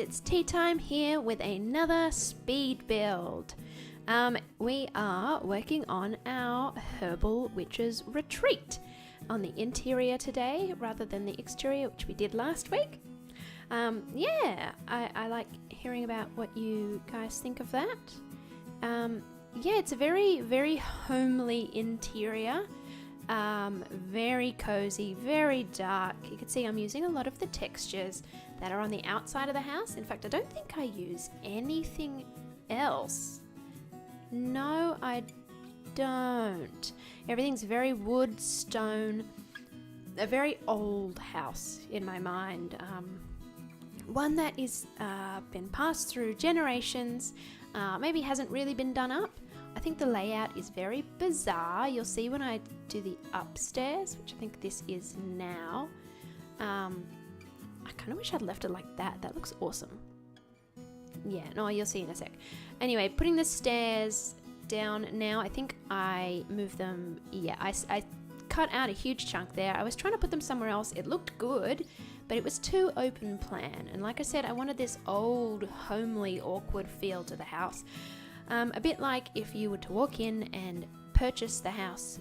it's tea time here with another speed build. We are working on our Herbal Witches Retreat on the interior today rather than the exterior, which we did last week. I like hearing about what you guys think of that. It's a very, very homely interior. Very cozy, very dark. You can see I'm using a lot of the textures that are on the outside of the house. In fact, I don't think I use anything else. No, I don't. Everything's very wood, stone, a very old house in my mind. One that is been passed through generations, maybe hasn't really been done up. I think the layout is very bizarre. You'll see when I do the upstairs, which I think this is now. I kind of wish I'd left it like that. That looks awesome. Yeah, no, you'll see in a sec. Anyway, putting the stairs down now, I think I moved them. Yeah, I cut out a huge chunk there. I was trying to put them somewhere else. It looked good, but it was too open plan. And like I said, I wanted this old, homely, awkward feel to the house. A bit like if you were to walk in and purchase the house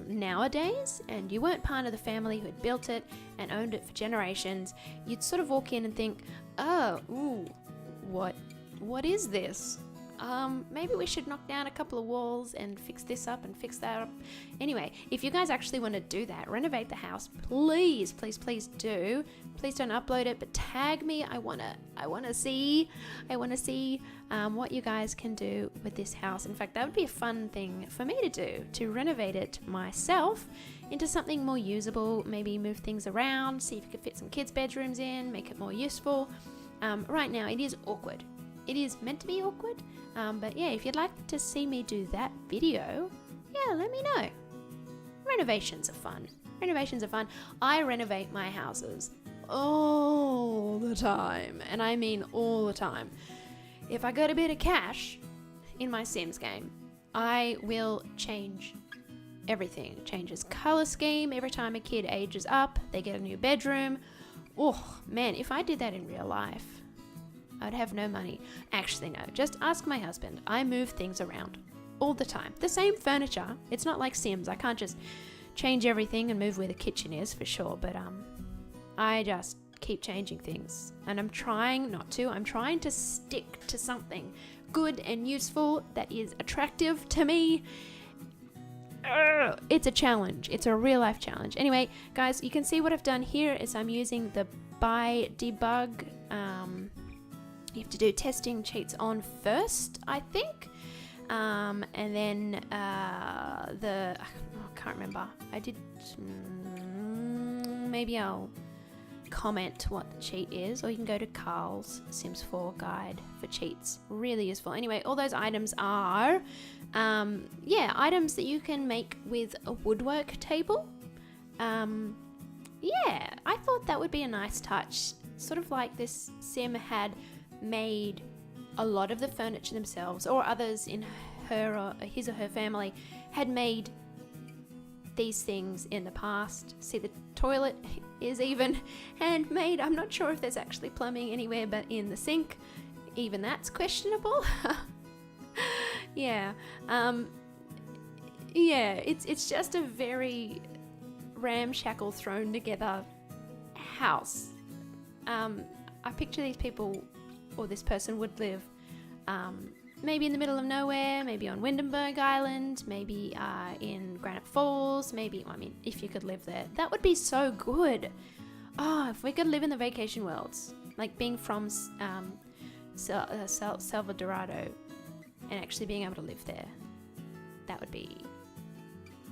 nowadays and you weren't part of the family who had built it and owned it for generations, you'd sort of walk in and think, what is this? Maybe we should knock down a couple of walls and fix this up and fix that up. Anyway, if you guys actually want to do that, renovate the house, please do. Please don't upload it, but tag me. I wanna see what you guys can do with this house. In fact, that would be a fun thing for me to do, to renovate it myself into something more usable. Maybe move things around, see if you could fit some kids' bedrooms in, make it more useful. Right now, it is awkward. It is meant to be awkward, but yeah, if you'd like to see me do that video, yeah, let me know. Renovations are fun. I renovate my houses all the time, and I mean all the time. If I got a bit of cash in my Sims game, I will change everything. It changes color scheme every time a kid ages up, they get a new bedroom. Oh man, if I did that in real life, I'd have no money. Actually, no, just ask my husband. I move things around all the time. The same furniture. It's not like Sims. I can't just change everything and move where the kitchen is for sure, but I just keep changing things. And I'm trying not to. I'm trying to stick to something good and useful that is attractive to me. It's a challenge. It's a real life challenge. Anyway, guys, you can see what I've done here is I'm using the by debug. You have to do testing cheats on first, I think. And then I can't remember. I did, maybe I'll comment what the cheat is, or you can go to Carl's Sims 4 guide for cheats. Really useful. Anyway, all those items are, items that you can make with a woodwork table. I thought that would be a nice touch. Sort of like this Sim had made a lot of the furniture themselves, or others in his or her family had made these things in the past. See, the toilet is even handmade. I'm not sure if there's actually plumbing anywhere but in the sink. Even that's questionable. It's just a very ramshackle, thrown together house. I picture these people, or this person would live maybe in the middle of nowhere, maybe on Windenburg Island, maybe in Granite Falls, if you could live there, that would be so good. Oh, if we could live in the vacation worlds, like being from Salvadorado and actually being able to live there, that would be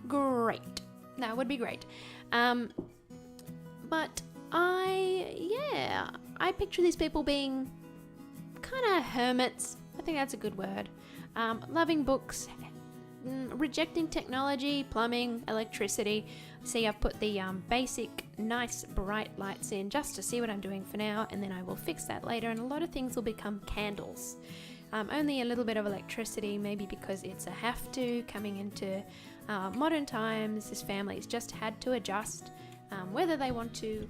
great. That would be great. But I picture these people being kind of hermits. I think that's a good word. Loving books, rejecting technology, plumbing, electricity. See, I've put the basic, nice, bright lights in just to see what I'm doing for now, and then I will fix that later, and a lot of things will become candles. Only a little bit of electricity, maybe because it's a have to coming into modern times. This family's just had to adjust, whether they want to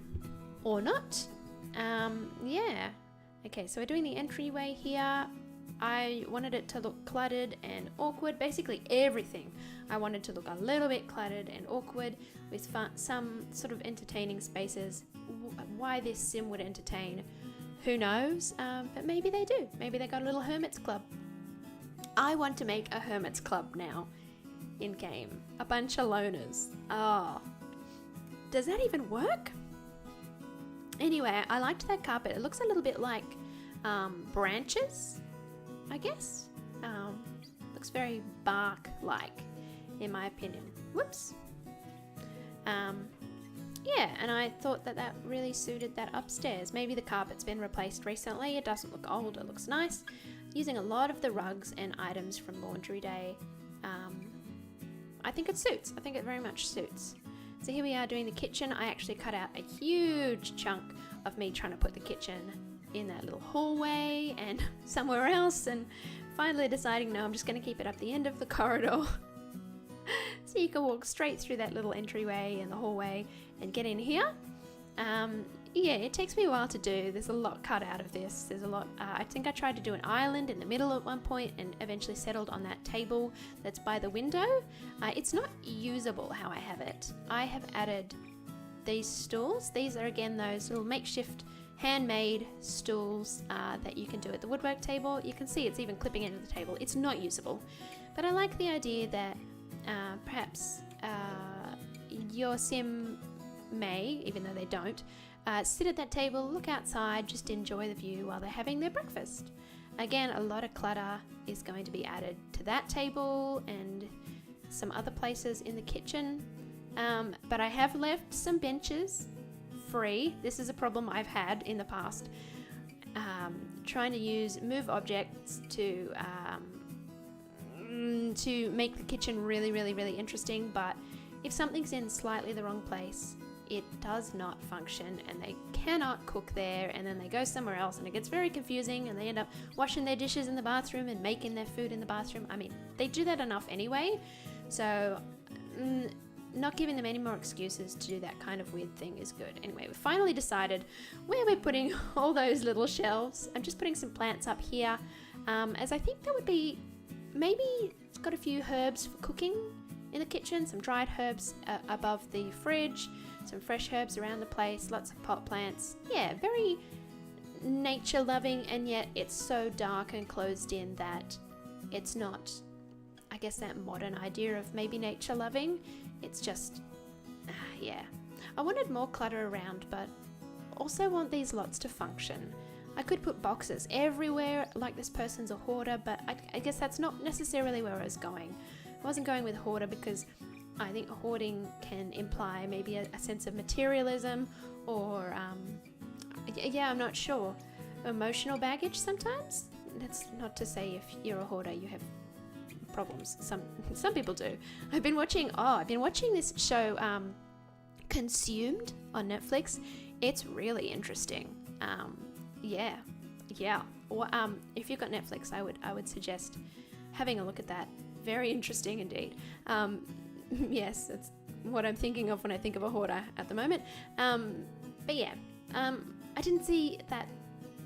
or not. Okay, so we're doing the entryway here. I wanted it to look cluttered and awkward. Basically everything I wanted to look a little bit cluttered and awkward with some sort of entertaining spaces. Why this sim would entertain, who knows? But maybe they do. Maybe they got a little hermit's club. I want to make a hermit's club now in game. A bunch of loners. Oh, does that even work? Anyway, I liked that carpet. It looks a little bit like branches, I guess. Looks very bark-like, in my opinion. Whoops. Yeah, and I thought that really suited that upstairs. Maybe the carpet's been replaced recently. It doesn't look old. It looks nice. Using a lot of the rugs and items from Laundry Day. I think it suits. I think it very much suits. So here we are doing the kitchen. I actually cut out a huge chunk of me trying to put the kitchen in that little hallway and somewhere else, and finally deciding, no, I'm just going to keep it up the end of the corridor. So you can walk straight through that little entryway and the hallway and get in here. Yeah, it takes me a while to do. There's a lot cut out of this. There's a lot. I think I tried to do an island in the middle at one point and eventually settled on that table that's by the window. It's not usable how I have it. I have added these stools. These are again those little makeshift handmade stools that you can do at the woodwork table. You can see it's even clipping into the table. It's not usable, but I like the idea that perhaps your sim may, even though they don't, sit at that table, look outside, just enjoy the view while they're having their breakfast. Again, a lot of clutter is going to be added to that table and some other places in the kitchen, but I have left some benches free. This is a problem I've had in the past, trying to move objects to make the kitchen really interesting, but if something's in slightly the wrong place, it does not function and they cannot cook there, and then they go somewhere else and it gets very confusing and they end up washing their dishes in the bathroom and making their food in the bathroom. I mean, they do that enough anyway, so not giving them any more excuses to do that kind of weird thing is good. Anyway, we finally decided where we're putting all those little shelves. I'm just putting some plants up here, as I think that would be, maybe it's got a few herbs for cooking in the kitchen, some dried herbs above the fridge, some fresh herbs around the place, lots of pot plants. Yeah, very nature loving, and yet it's so dark and closed in that it's not, I guess, that modern idea of maybe nature loving. It's just, yeah. I wanted more clutter around, but also want these lots to function. I could put boxes everywhere like this person's a hoarder, but I guess that's not necessarily where I was going. I wasn't going with hoarder because I think hoarding can imply maybe a sense of materialism or, yeah, I'm not sure. Emotional baggage sometimes. That's not to say if you're a hoarder you have problems. Some people do. I've been watching this show, Consumed on Netflix. It's really interesting. Yeah. Or, if you've got Netflix, I would suggest having a look at that. Very interesting indeed. Yes, that's what I'm thinking of when I think of a hoarder at the moment. But yeah, I didn't see that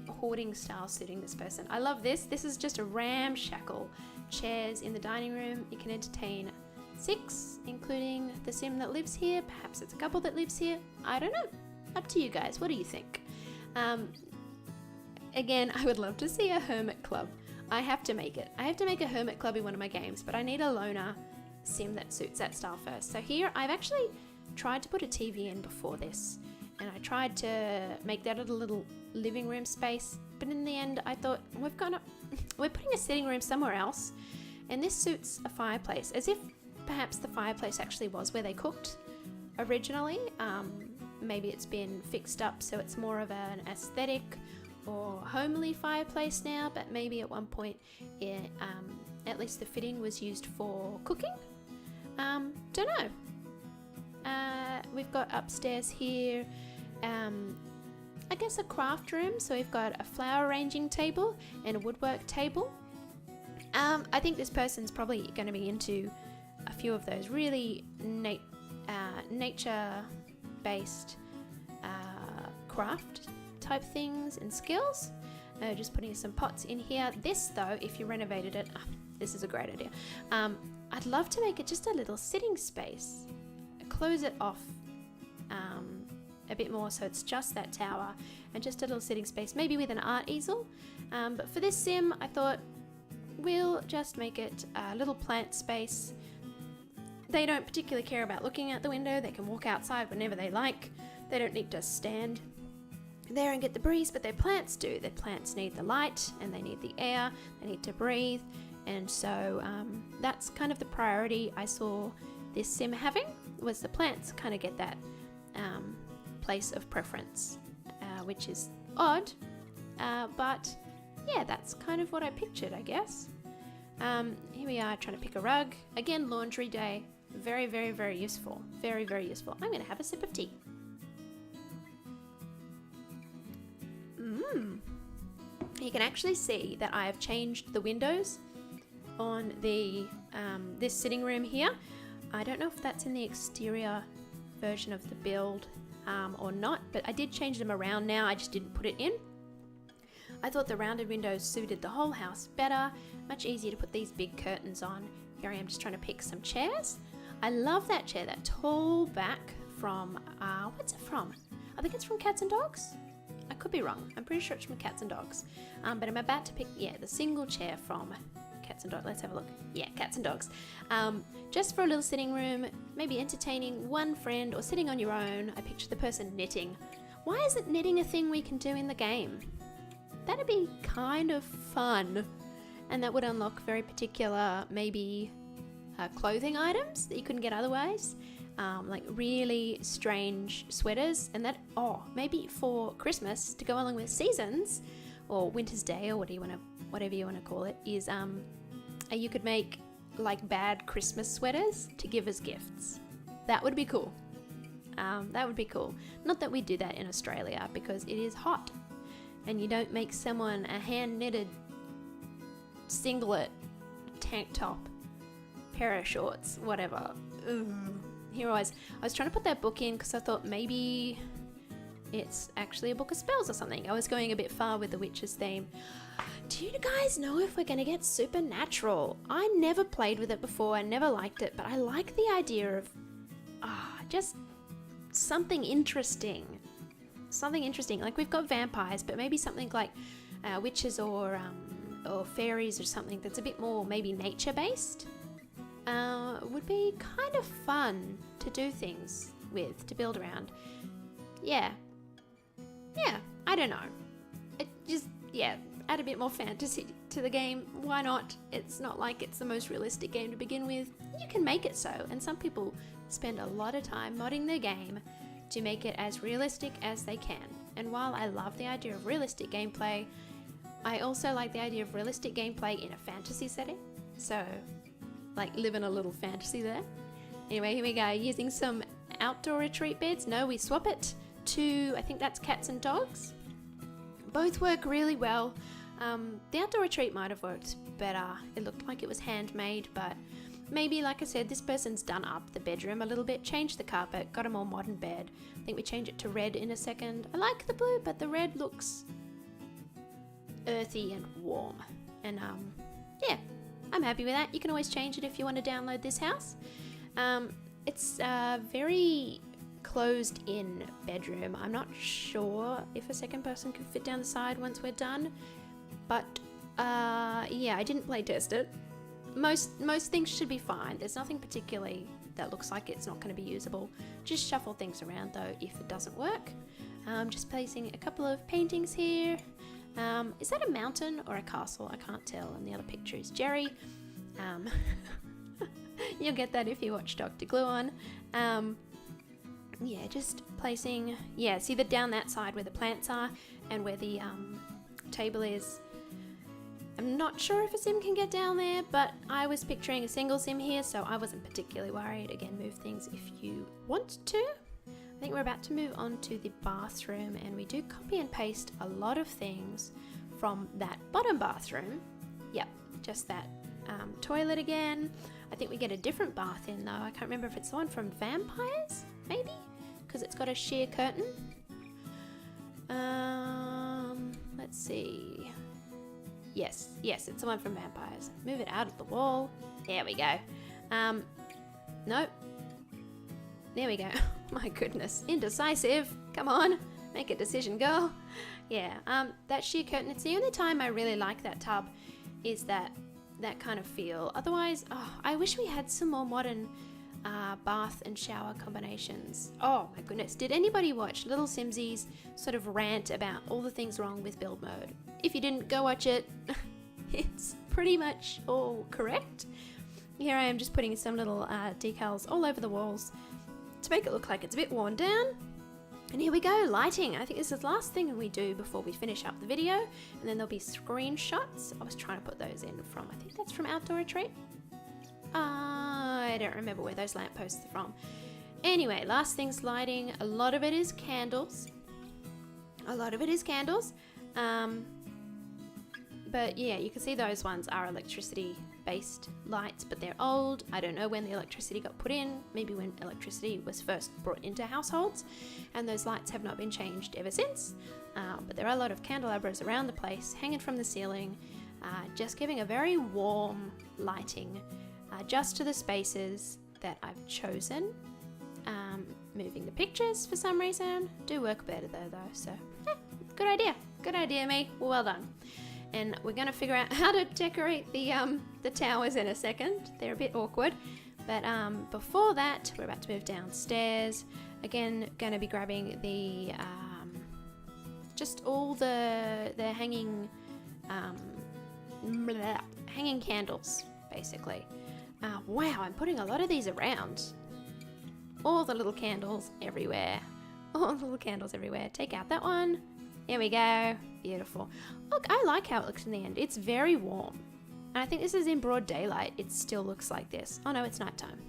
hoarding style suiting this person. I love this. This is just a ramshackle chairs in the dining room. You can entertain 6, including the sim that lives here. Perhaps it's a couple that lives here. I don't know. Up to you guys. What do you think? Again, I would love to see a hermit club. I have to make it. I have to make a hermit club in one of my games, but I need a loner sim that suits that style first. So here, I've actually tried to put a TV in before this, and I tried to make that a little living room space, but in the end, I thought, we're putting a sitting room somewhere else, and this suits a fireplace, as if perhaps the fireplace actually was where they cooked originally. Maybe it's been fixed up so it's more of an aesthetic or homely fireplace now, but maybe at one point at least the fitting was used for cooking. Don't know. We've got upstairs here I guess a craft room, so we've got a flower arranging table and a woodwork table. I think this person's probably going to be into a few of those really nature based craft type things and skills. Just putting some pots in here. This though, if you renovated it, this is a great idea. I'd love to make it just a little sitting space. Close it off a bit more so it's just that tower and just a little sitting space, maybe with an art easel. But for this sim, I thought we'll just make it a little plant space. They don't particularly care about looking out the window. They can walk outside whenever they like. They don't need to stand there and get the breeze, but their plants do. Their plants need the light and they need the air. They need to breathe. And so that's kind of the priority I saw this sim having, was the plants kind of get that place of preference, which is odd, but yeah, that's kind of what I pictured, I guess. Here we are trying to pick a rug. Again, laundry day. Very, very, very useful. Very, very useful. I'm going to have a sip of tea. You can actually see that I have changed the windows on the this sitting room here. I don't know if that's in the exterior version of the build or not, but I did change them around now. I just didn't put it in. I thought the rounded windows suited the whole house better. Much easier to put these big curtains on. Here I am just trying to pick some chairs. I love that chair, that tall back from, what's it from? I think it's from Cats and Dogs. I could be wrong. I'm pretty sure it's from Cats and Dogs. But I'm about to pick, the single chair from Cats and Dogs. Let's have a look. Yeah, Cats and Dogs. Just for a little sitting room, maybe entertaining one friend or sitting on your own. I picture the person knitting. Why isn't knitting a thing we can do in the game? That'd be kind of fun. And that would unlock very particular, maybe clothing items that you couldn't get otherwise. Like really strange sweaters, and that, maybe for Christmas to go along with seasons or Winter's Day or whatever you want to call it, is you could make like bad Christmas sweaters to give as gifts. That would be cool. That would be cool. Not that we do that in Australia because it is hot, and you don't make someone a hand knitted singlet, tank top, pair of shorts, whatever. Ugh. Here I was trying to put that book in because I thought maybe it's actually a book of spells or something. I was going a bit far with the witches theme. Do you guys know if we're going to get supernatural? I never played with it before. I never liked it, but I like the idea of just something interesting. Something interesting. Like we've got vampires, but maybe something like witches or fairies or something that's a bit more maybe nature-based. Would be kind of fun to do things with, to build around. Yeah, I don't know. It just, add a bit more fantasy to the game. Why not? It's not like it's the most realistic game to begin with. You can make it so, and some people spend a lot of time modding their game to make it as realistic as they can. And while I love the idea of realistic gameplay, I also like the idea of realistic gameplay in a fantasy setting. So, like, live in a little fantasy there. Anyway, here we go, using some outdoor retreat beds. No, we swap it to, I think that's Cats and Dogs. Both work really well. The outdoor retreat might have worked better. It looked like it was handmade, but maybe, like I said, this person's done up the bedroom a little bit, changed the carpet, got a more modern bed. I think we change it to red in a second. I like the blue, but the red looks earthy and warm. And I'm happy with that. You can always change it if you want to download this house. It's a very closed in bedroom. I'm not sure if a second person could fit down the side once we're done, but I didn't play test it. Most things should be fine. There's nothing particularly that looks like it's not going to be usable. Just shuffle things around though if it doesn't work. Just placing a couple of paintings here. Is that a mountain or a castle? I can't tell. And the other picture is Jerry. You'll get that if you watch Dr. Gluon. Just placing, see that down that side where the plants are and where the table is. I'm not sure if a sim can get down there, but I was picturing a single sim here, so I wasn't particularly worried. Again, move things if you want to. I think we're about to move on to the bathroom, and we do copy and paste a lot of things from that bottom bathroom. Yep, just that toilet again. I think we get a different bath in though. I can't remember if it's the one from Vampires, maybe? Because it's got a sheer curtain. let's see. Yes, it's the one from vampires. Move it out of the wall. There we go. Nope. There we go. My goodness, indecisive. Come on, make a decision, girl. Yeah, that sheer curtain, it's the only time I really like that tub, is that kind of feel. Otherwise, I wish we had some more modern bath and shower combinations. Oh my goodness, did anybody watch Little Simsy's sort of rant about all the things wrong with build mode? If you didn't, go watch it. It's pretty much all correct. Here I am just putting some little decals all over the walls to make it look like it's a bit worn down. And here we go, lighting. I think this is the last thing we do before we finish up the video. And then there'll be screenshots. I was trying to put those in from, I think that's from Outdoor Retreat. I don't remember where those lampposts are from. Anyway, last thing's lighting. A lot of it is candles. But yeah, you can see those ones are electricity based lights, but they're old. I don't know when the electricity got put in, maybe when electricity was first brought into households, and those lights have not been changed ever since. But there are a lot of candelabras around the place, hanging from the ceiling, just giving a very warm lighting just to the spaces that I've chosen. Moving the pictures for some reason do work better though, so good idea, me. Well done. And we're going to figure out how to decorate the towers in a second. They're a bit awkward. But before that, we're about to move downstairs. Again, going to be grabbing the just all the hanging hanging candles, basically. Wow, I'm putting a lot of these around. All the little candles everywhere. Take out that one. Here we go. Beautiful. Look, I like how it looks in the end. It's very warm. And I think this is in broad daylight. It still looks like this. Oh no, it's nighttime.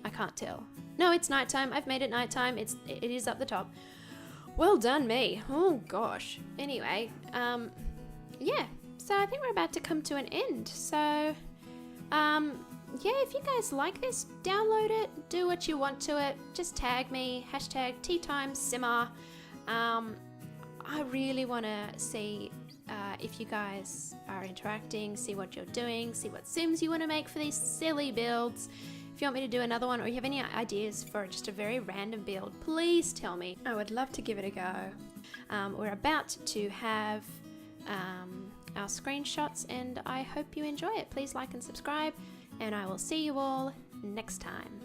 I can't tell. No, it's nighttime. I've made it nighttime. It is up the top. Well done, me. Oh gosh. Anyway, yeah. So I think we're about to come to an end. So, yeah, if you guys like this, download it. Do what you want to it. Just tag me. Hashtag Teatime Simmer. I really want to see if you guys are interacting, see what you're doing, see what sims you want to make for these silly builds. If you want me to do another one, or you have any ideas for just a very random build, please tell me. I would love to give it a go. We're about to have our screenshots, and I hope you enjoy it. Please like and subscribe, and I will see you all next time.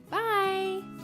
Bye!